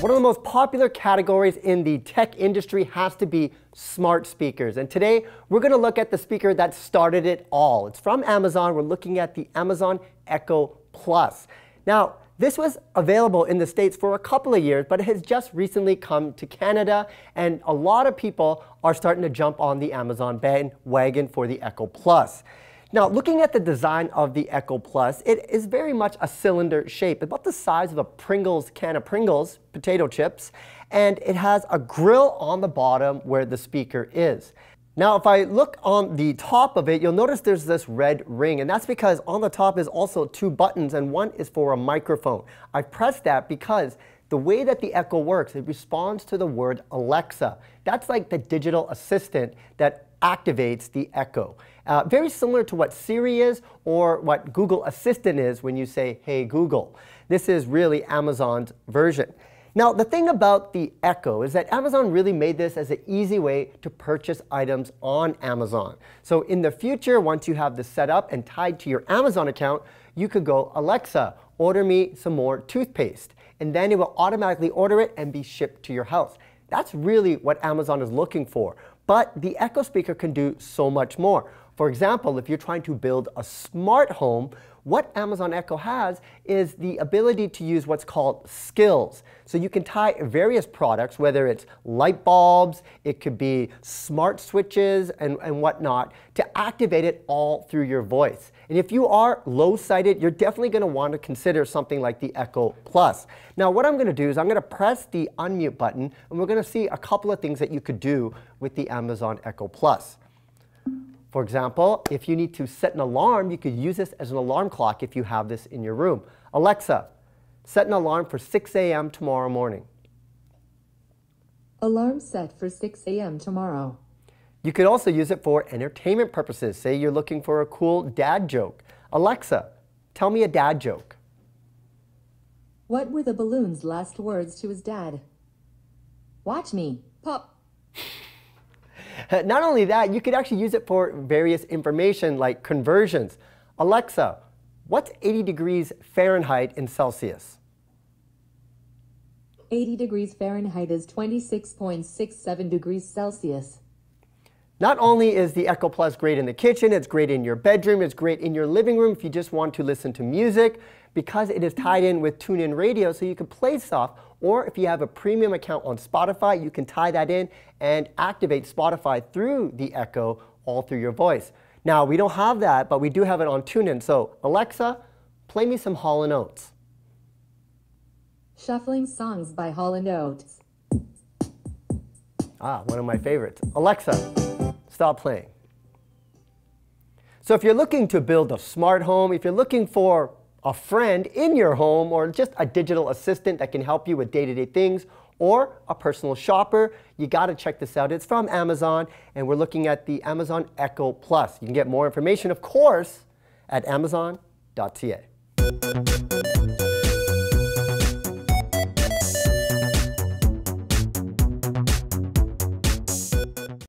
One of the most popular categories in the tech industry has to be smart speakers. And today, we're going to look at the speaker that started it all. It's from Amazon. We're looking at the Amazon Echo Plus. Now, this was available in the States for a couple of years, but it has just recently come to Canada, and a lot of people are starting to jump on the Amazon bandwagon for the Echo Plus. Now, looking at the design of the Echo Plus, it is very much a cylinder shape, about the size of a Pringles can of Pringles potato chips, and it has a grill on the bottom where the speaker is. Now, if I look on the top of it, you'll notice there's this red ring, and that's because on the top is also two buttons, and one is for a microphone. I pressed that because the way that the Echo works, it responds to the word Alexa. That's like the digital assistant that activates the Echo. Very similar to what Siri is or what Google Assistant is when you say, "Hey Google." This is really Amazon's version. Now, the thing about the Echo is that Amazon really made this as an easy way to purchase items on Amazon. So in the future, once you have this set up and tied to your Amazon account, you could go, "Alexa, order me some more toothpaste." And then it will automatically order it and be shipped to your house. That's really what Amazon is looking for. But the Echo speaker can do so much more. For example, if you're trying to build a smart home, what Amazon Echo has is the ability to use what's called skills. So you can tie various products, whether it's light bulbs, it could be smart switches and whatnot, to activate it all through your voice. And if you are low-sighted, you're definitely going to want to consider something like the Echo Plus. Now, what I'm going to do is I'm going to press the unmute button, and we're going to see a couple of things that you could do with the Amazon Echo Plus. For example, if you need to set an alarm, you could use this as an alarm clock if you have this in your room. "Alexa, set an alarm for 6 a.m. tomorrow morning." Alarm set for 6 a.m. tomorrow. You could also use it for entertainment purposes. Say you're looking for a cool dad joke. "Alexa, tell me a dad joke." What were the balloon's last words to his dad? Watch me, Pop. Not only that, you could actually use it for various information like conversions. "Alexa, what's 80 degrees Fahrenheit in Celsius?" 80 degrees Fahrenheit is 26.67 degrees Celsius. Not only is the Echo Plus great in the kitchen, it's great in your bedroom, it's great in your living room if you just want to listen to music, because it is tied in with TuneIn Radio, so you can play stuff. Or if you have a premium account on Spotify, you can tie that in and activate Spotify through the Echo all through your voice. Now, we don't have that, but we do have it on TuneIn. So, "Alexa, play me some Hall & Oates." Shuffling songs by Hall & Oates. One of my favorites. "Alexa, stop playing." So if you're looking to build a smart home, if you're looking for a friend in your home, or just a digital assistant that can help you with day-to-day things, or a personal shopper, you got to check this out. It's from Amazon, and we're looking at the Amazon Echo Plus. You can get more information, of course, at amazon.ca.